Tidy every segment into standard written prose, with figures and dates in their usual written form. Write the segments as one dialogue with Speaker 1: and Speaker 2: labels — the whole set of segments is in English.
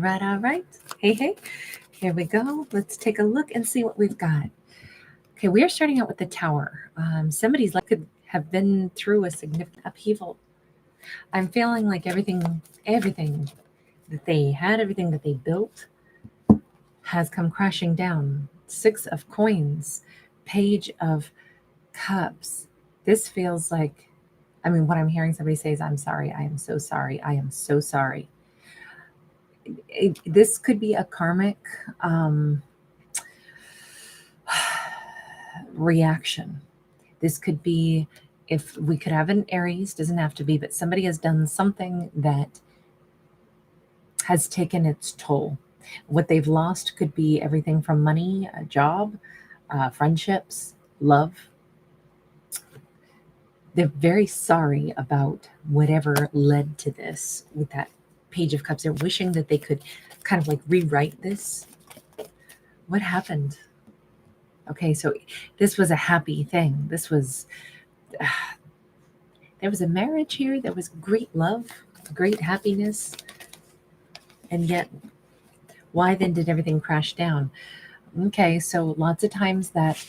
Speaker 1: All right. Hey. Here we go. Let's take a look and see what we've got. Okay, we are starting out with the Tower. Somebody's life could have been through a significant upheaval. I'm feeling like everything that they had, everything that they built, has come crashing down. 6 of Coins, Page of Cups. This feels like, what I'm hearing somebody say is, I'm sorry, I am so sorry, I am so sorry. This could be a karmic reaction. This could be, if we could have an Aries, doesn't have to be, but somebody has done something that has taken its toll. What they've lost could be everything from money, a job, friendships, love. They're very sorry about whatever led to this with that Page of Cups. They're wishing that they could kind of like rewrite this. What happened? Okay, so this was a happy thing. This was, there was a marriage here. There was great love, great happiness. And yet, why then did everything crash down? Okay, so lots of times that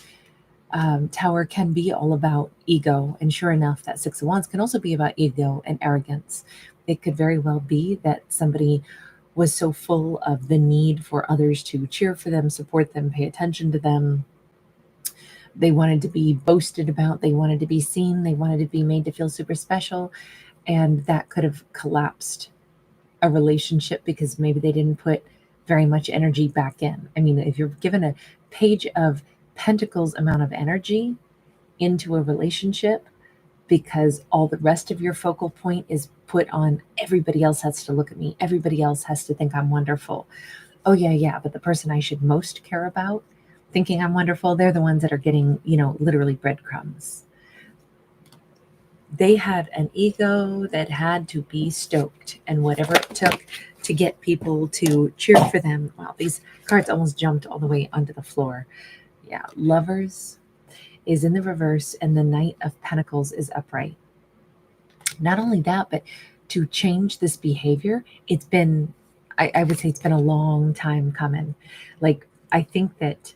Speaker 1: Tower can be all about ego. And sure enough, that 6 of Wands can also be about ego and arrogance. It could very well be that somebody was so full of the need for others to cheer for them, support them, pay attention to them. They wanted to be boasted about. They wanted to be seen. They wanted to be made to feel super special. And that could have collapsed a relationship because maybe they didn't put very much energy back in. If you're given a Page of Pentacles amount of energy into a relationship, because all the rest of your focal point is put on everybody else has to look at me, everybody else has to think I'm wonderful. Oh yeah, but the person I should most care about thinking I'm wonderful, they're the ones that are getting, literally breadcrumbs. They had an ego that had to be stoked, and whatever it took to get people to cheer for them. Wow, these cards almost jumped all the way onto the floor. Yeah, Lovers is in the reverse, and the Knight of Pentacles is upright. Not only that, but to change this behavior, it's been, I would say it's been a long time coming. Like, I think that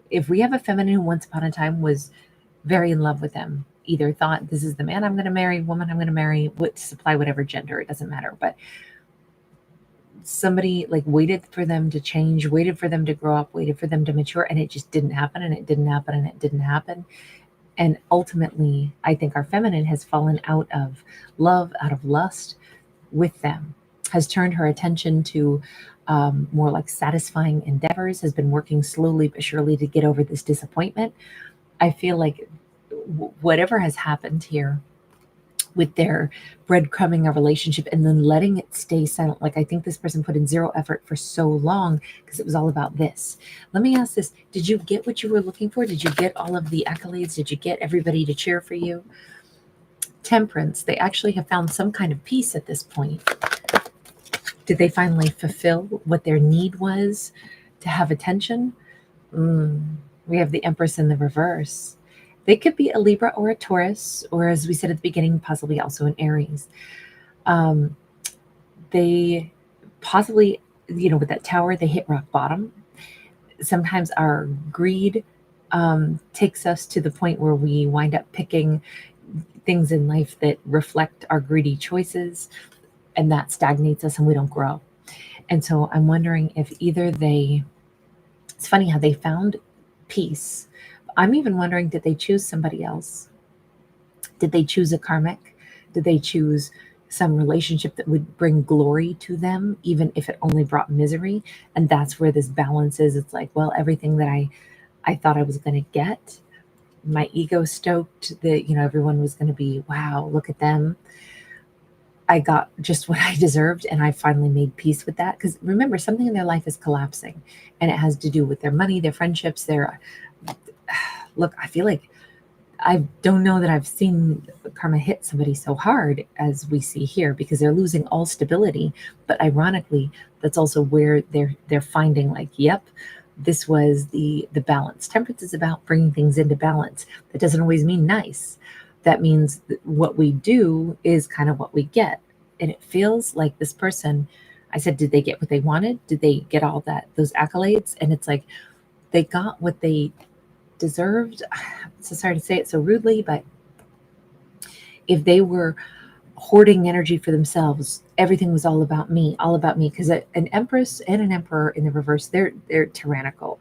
Speaker 1: if we have a feminine who once upon a time was very in love with them, either thought this is the man I'm going to marry, woman I'm going to marry, supply whatever gender, it doesn't matter, but somebody like waited for them to change, waited for them to grow up, waited for them to mature, and it just didn't happen, and it didn't happen, and it didn't happen. And ultimately, I think our feminine has fallen out of love, out of lust with them, has turned her attention to more like satisfying endeavors, has been working slowly but surely to get over this disappointment. I feel like whatever has happened here with their breadcrumbing a relationship and then letting it stay silent. Like, I think this person put in zero effort for so long because it was all about this. Let me ask this. Did you get what you were looking for? Did you get all of the accolades? Did you get everybody to cheer for you? Temperance. They actually have found some kind of peace at this point. Did they finally fulfill what their need was to have attention? We have the Empress in the reverse. They could be a Libra or a Taurus, or as we said at the beginning, possibly also an Aries. They possibly, with that Tower, they hit rock bottom. Sometimes our greed takes us to the point where we wind up picking things in life that reflect our greedy choices, and that stagnates us and we don't grow. And so I'm wondering if either it's funny how they found peace. I'm even wondering, did they choose somebody else? Did they choose a karmic? Did they choose some relationship that would bring glory to them, even if it only brought misery? And that's where this balance is. It's like, well, everything that I thought I was going to get, my ego stoked that, everyone was going to be, wow, look at them. I got just what I deserved, and I finally made peace with that. Because remember, something in their life is collapsing, and it has to do with their money, their friendships, look, I feel like I don't know that I've seen karma hit somebody so hard as we see here, because they're losing all stability. But ironically, that's also where they're finding, like, yep, this was the balance. Temperance is about bringing things into balance. That doesn't always mean nice. That means that what we do is kind of what we get. And it feels like this person I said, did they get what they wanted? Did they get all those accolades? And it's like, they got what they deserved. I'm so sorry to say it so rudely, but if they were hoarding energy for themselves, everything was all about me, all about me. Because an empress and an emperor in the reverse, they're tyrannical.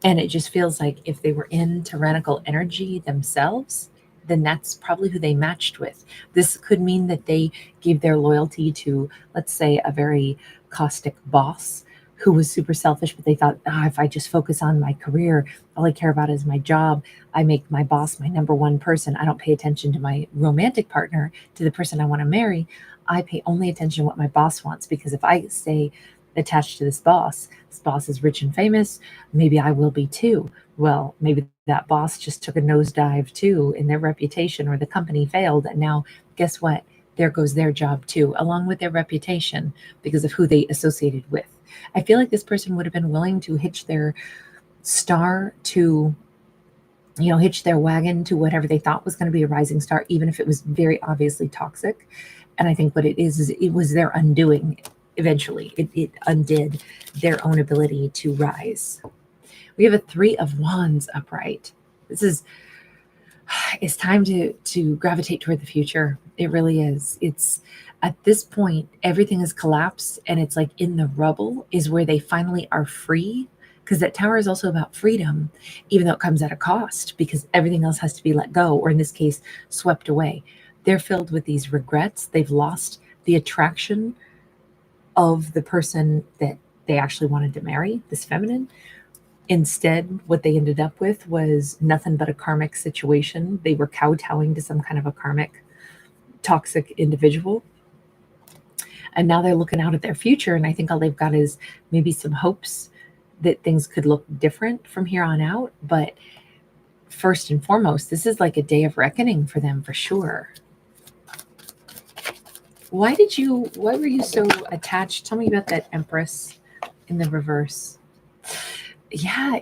Speaker 1: And it just feels like if they were in tyrannical energy themselves, then that's probably who they matched with. This could mean that they gave their loyalty to, let's say, a very caustic boss who was super selfish, but they thought, if I just focus on my career, all I care about is my job. I make my boss my number one person. I don't pay attention to my romantic partner, to the person I want to marry. I pay only attention to what my boss wants, because if I stay attached to this boss is rich and famous, maybe I will be too. Well, maybe that boss just took a nosedive too in their reputation, or the company failed. And now, guess what? There goes their job too, along with their reputation, because of who they associated with. I feel like this person would have been willing to hitch their star to, hitch their wagon to whatever they thought was going to be a rising star, even if it was very obviously toxic. And I think what it is it was their undoing. Eventually, it undid their own ability to rise. We have a 3 of Wands upright. It's time to gravitate toward the future. It really is. It's at this point, everything has collapsed, and it's like in the rubble is where they finally are free. Because that tower is also about freedom, even though it comes at a cost, because everything else has to be let go, or in this case, swept away. They're filled with these regrets. They've lost the attraction of the person that they actually wanted to marry, this feminine. Instead, what they ended up with was nothing but a karmic situation. They were kowtowing to some kind of a karmic, toxic individual. And now they're looking out at their future. And I think all they've got is maybe some hopes that things could look different from here on out. But first and foremost, this is like a day of reckoning for them, for sure. Why were you so attached? Tell me about that Empress in the reverse. Yeah,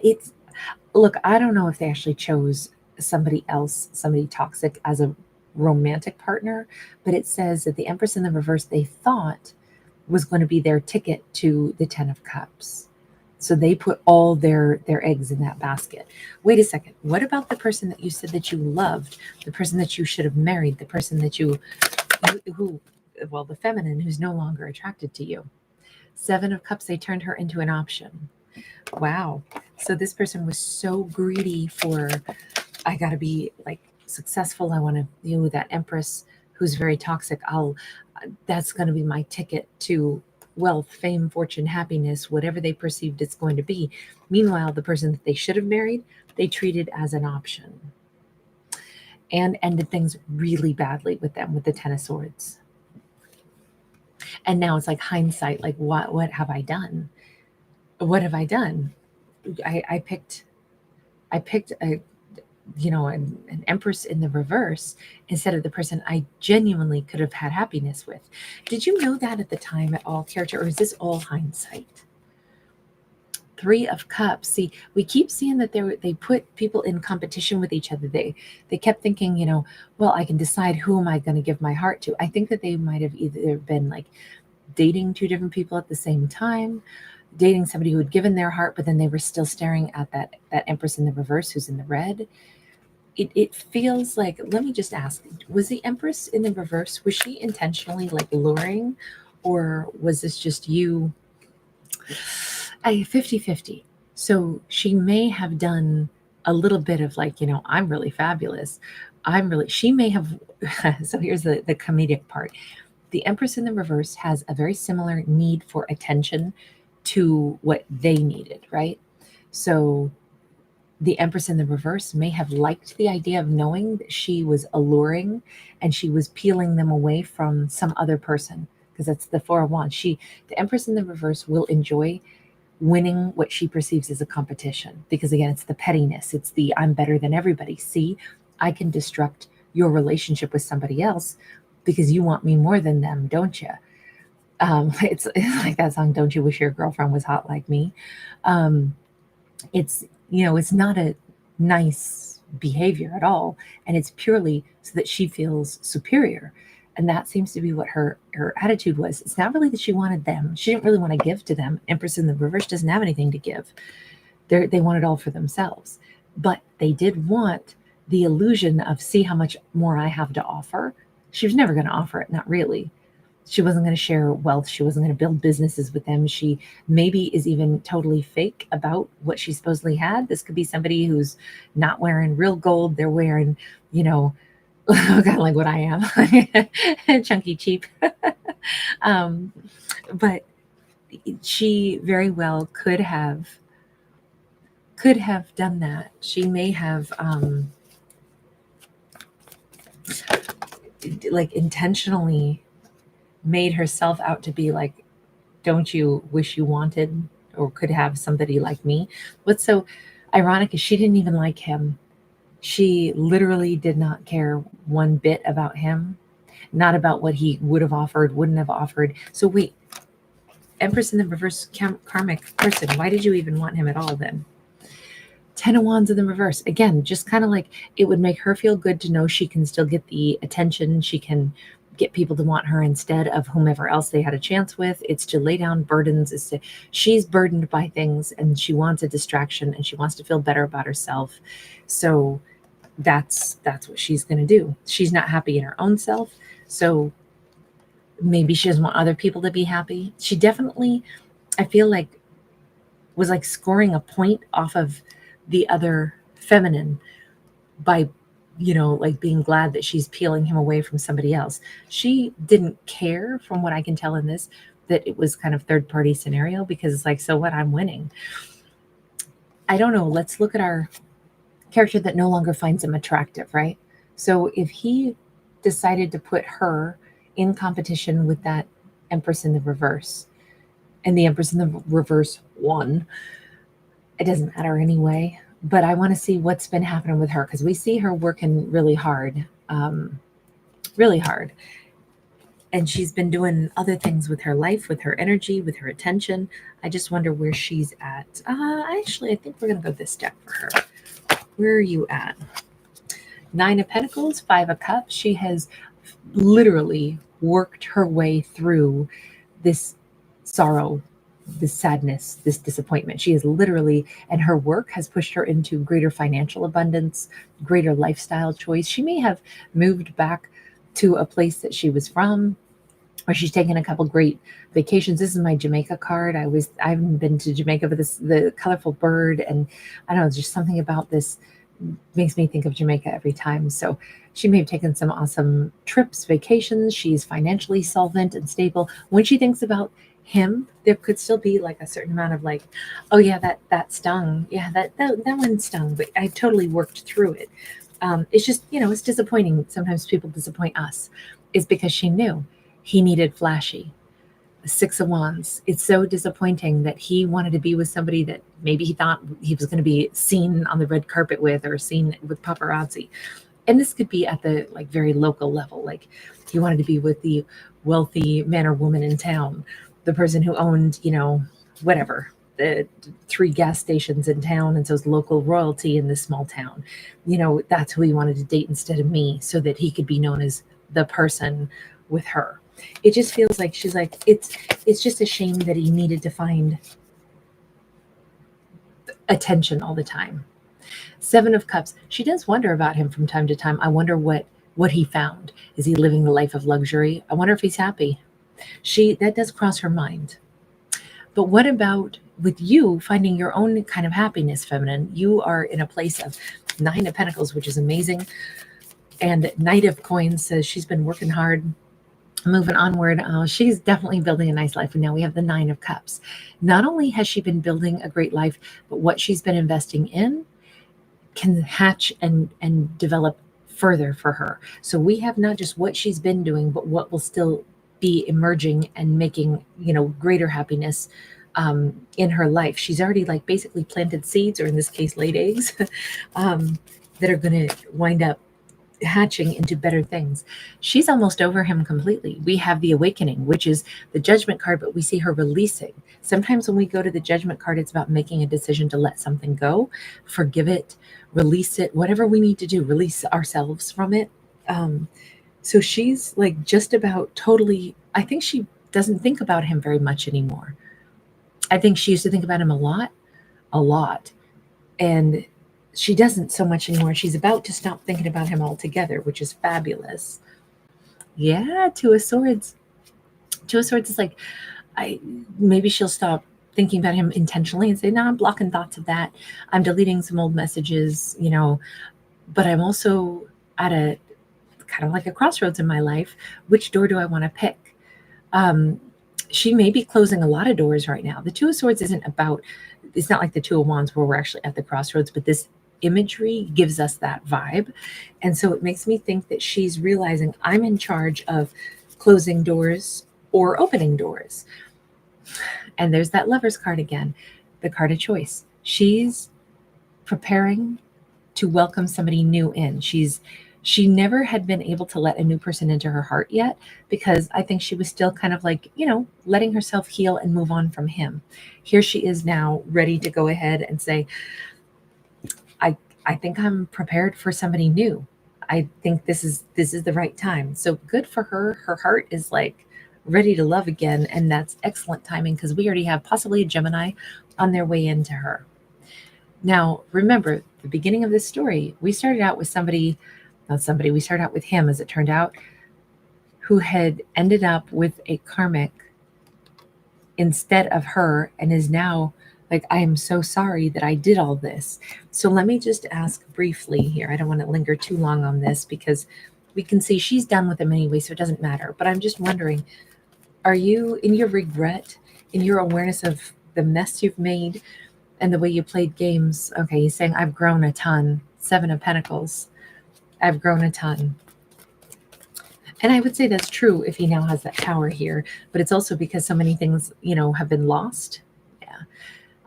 Speaker 1: look, I don't know if they actually chose somebody else, somebody toxic, as a romantic partner, but it says that the Empress in the reverse, they thought was going to be their ticket to the 10 of Cups. So they put all their eggs in that basket. Wait a second. What about the person that you said that you loved, the person that you should have married, the person that the feminine who's no longer attracted to you? 7 of Cups, they turned her into an option. Wow. So this person was so greedy for, I got to be like successful. I want to deal with that Empress who's very toxic. That's going to be my ticket to wealth, fame, fortune, happiness, whatever they perceived it's going to be. Meanwhile, the person that they should have married, they treated as an option, and ended things really badly with them with the 10 of Swords. And now it's like hindsight, like what have I done? What have I done? I picked an Empress in the reverse instead of the person I genuinely could have had happiness with. Did you know that at the time at all, character, or is this all hindsight? 3 of Cups. See, we keep seeing that they put people in competition with each other. They kept thinking, well, I can decide who am I going to give my heart to. I think that they might have either been like dating 2 different people at the same time, dating somebody who had given their heart, but then they were still staring at that Empress in the reverse who's in the red. It feels like, let me just ask, was the Empress in the reverse, was she intentionally like luring, or was this just you? 50-50. So she may have done a little bit of like, I'm really fabulous. She may have, so here's the comedic part. The Empress in the reverse has a very similar need for attention to what they needed, right? So the Empress in the reverse may have liked the idea of knowing that she was alluring and she was peeling them away from some other person, because that's the 4 of Wands. The Empress in the reverse will enjoy winning what she perceives as a competition, because again, it's the pettiness. It's the I'm better than everybody. See, I can disrupt your relationship with somebody else because you want me more than them, don't you? It's like that song, Don't You Wish Your Girlfriend Was Hot Like Me? It's not a nice behavior at all. And it's purely so that she feels superior. And that seems to be what her attitude was. It's not really that she wanted them. She didn't really want to give to them. Empress in the reverse doesn't have anything to give. They want it all for themselves. But they did want the illusion of, see how much more I have to offer. She was never going to offer it, not really. She wasn't going to share wealth. She wasn't going to build businesses with them. She maybe is even totally fake about what she supposedly had. This could be somebody who's not wearing real gold. They're wearing, kind of like what I am, chunky cheap. But she very well could have done that. She may have like intentionally made herself out to be like, don't you wish you wanted or could have somebody like me? What's so ironic is she didn't even like him. She literally did not care one bit about him, not about what he would have offered, wouldn't have offered. So wait, Empress in the reverse karmic person, why did you even want him at all then? 10 of Wands in the reverse. Again, just kind of like it would make her feel good to know she can still get the attention. She can get people to want her instead of whomever else they had a chance with. It's to lay down burdens. She's burdened by things and she wants a distraction and she wants to feel better about herself. So that's what she's going to do. She's not happy in her own self. So maybe she doesn't want other people to be happy. She definitely, I feel like, was like scoring a point off of the other feminine by, like being glad that she's peeling him away from somebody else. She didn't care, from what I can tell in this, that it was kind of third party scenario, because it's like, so what, I'm winning. I don't know. Let's look at our character that no longer finds him attractive, right? So if he decided to put her in competition with that Empress in the reverse, and the Empress in the reverse won, it doesn't matter anyway. But I want to see what's been happening with her, because we see her working really hard, really hard. And she's been doing other things with her life, with her energy, with her attention. I just wonder where she's at. Actually, I think we're going to go this deck for her. Where are you at? 9 of Pentacles, 5 of Cups. She has literally worked her way through this sorrow, this sadness, this disappointment. She is literally, and her work has pushed her into greater financial abundance, greater lifestyle choice. She may have moved back to a place that she was from, or she's taken a couple great vacations. This is my Jamaica card. I haven't been to Jamaica, but the colorful bird, and I don't know, just something about this makes me think of Jamaica every time. So she may have taken some awesome trips, vacations. She's financially solvent and stable. When she thinks about him, there could still be like a certain amount of like, oh yeah, that stung. Yeah, that one stung, but I totally worked through it. It's just, it's disappointing. Sometimes people disappoint us. It's because she knew he needed flashy. 6 of Wands. It's so disappointing that he wanted to be with somebody that maybe he thought he was going to be seen on the red carpet with, or seen with paparazzi. And this could be at the like very local level. Like he wanted to be with the wealthy man or woman in town, the person who owned, whatever, the 3 gas stations in town, and so it's local royalty in this small town. That's who he wanted to date instead of me, so that he could be known as the person with her. It just feels like she's like, it's just a shame that he needed to find attention all the time. 7 of Cups. She does wonder about him from time to time. I wonder what he found. Is he living the life of luxury? I wonder if he's happy. That does cross her mind. But what about with you finding your own kind of happiness, feminine? You are in a place of 9 of Pentacles, which is amazing. And Knight of Coins says she's been working hard, moving onward. She's definitely building a nice life. And now we have the 9 of Cups. Not only has she been building a great life, but what she's been investing in can hatch and develop further for her. So we have not just what she's been doing, but what will still be emerging and making, greater happiness in her life. She's already like basically planted seeds, or in this case, laid eggs, that are going to wind up hatching into better things. She's almost over him completely. We have the Awakening, which is the Judgment card, but we see her releasing. Sometimes when we go to the Judgment card, it's about making a decision to let something go, forgive it, release it, whatever we need to do, release ourselves from it. So she's like just about totally, I think she doesn't think about him very much anymore. I think she used to think about him a lot. And she doesn't so much anymore. She's about to stop thinking about him altogether, which is fabulous. Yeah, Two of Swords. Two of Swords is like, I maybe she'll stop thinking about him intentionally and say, "No, I'm blocking thoughts of that. I'm deleting some old messages, but I'm also at a kind of like a crossroads in my life. Which door do I want to pick?" Um, she may be closing a lot of doors right now. The Two of Swords isn't about, it's not like the Two of Wands where we're actually at the crossroads, but this imagery gives us that vibe. And so it makes me think that she's realizing I'm in charge of closing doors or opening doors. And there's that Lover's card again, the card of choice. She's preparing to welcome somebody new in. She never had been able to let a new person into her heart yet because I think she was still kind of like, letting herself heal and move on from him. Here she is now ready to go ahead and say, I think I'm prepared for somebody new. I think this is the right time. So good for her. Her heart is like ready to love again, and that's excellent timing because we already have possibly a Gemini on their way into her. Now, remember, the beginning of this story, we started out with we started out with him, as it turned out, who had ended up with a karmic instead of her and is now like, I am so sorry that I did all this. So let me just ask briefly here. I don't want to linger too long on this because we can see she's done with him anyway, so it doesn't matter. But I'm just wondering, are you in your regret, in your awareness of the mess you've made and the way you played games? Okay, he's saying, I've grown a ton. Seven of Pentacles. I've grown a ton. And I would say that's true if he now has that power here, but it's also because so many things, have been lost. Yeah.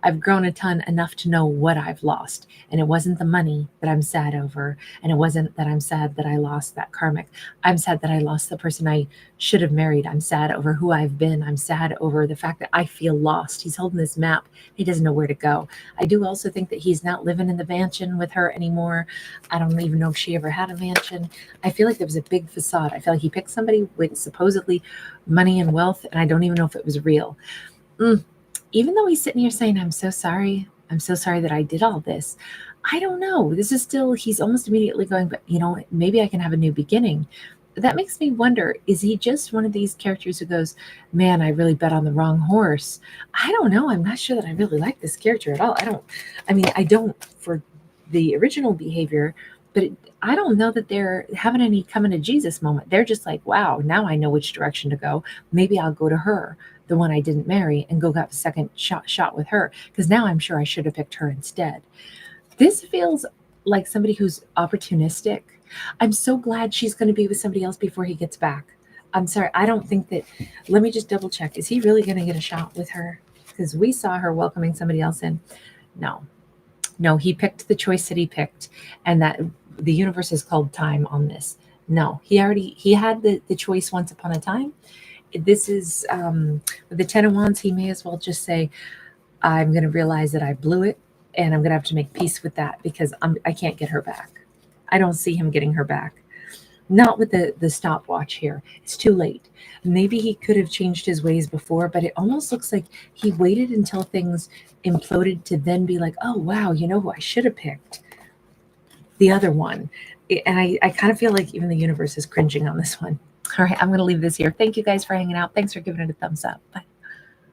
Speaker 1: I've grown a ton enough to know what I've lost. And it wasn't the money that I'm sad over. And it wasn't that I'm sad that I lost that karmic. I'm sad that I lost the person I should have married. I'm sad over who I've been. I'm sad over the fact that I feel lost. He's holding this map. He doesn't know where to go. I do also think that he's not living in the mansion with her anymore. I don't even know if she ever had a mansion. I feel like there was a big facade. I feel like he picked somebody with supposedly money and wealth, and I don't even know if it was real. Even though he's sitting here saying, I'm so sorry that I did all this. I don't know. This is still, he's almost immediately going, but maybe I can have a new beginning. That makes me wonder, is he just one of these characters who goes, man, I really bet on the wrong horse? I don't know. I'm not sure that I really like this character at all. I don't for the original behavior, but I don't know that they're having any coming to Jesus moment. They're just like, wow, now I know which direction to go. Maybe I'll go to her, the one I didn't marry, and go have a second shot with her, because now I'm sure I should have picked her instead. This feels like somebody who's opportunistic. I'm so glad she's going to be with somebody else before he gets back. I'm sorry. I don't think that. Let me just double check. Is he really going to get a shot with her? Because we saw her welcoming somebody else in. No, he picked the choice that he picked, and that the universe is called time on this. No, he had the choice once upon a time. This is with the Ten of Wands. He may as well just say, I'm going to realize that I blew it, and I'm going to have to make peace with that because I can't get her back. I don't see him getting her back. Not with the stopwatch here. It's too late. Maybe he could have changed his ways before, but it almost looks like he waited until things imploded to then be like, oh, wow, you know who I should have picked? The other one. And I kind of feel like even the universe is cringing on this one. All right, I'm going to leave this here. Thank you guys for hanging out. Thanks for giving it a thumbs up. Bye.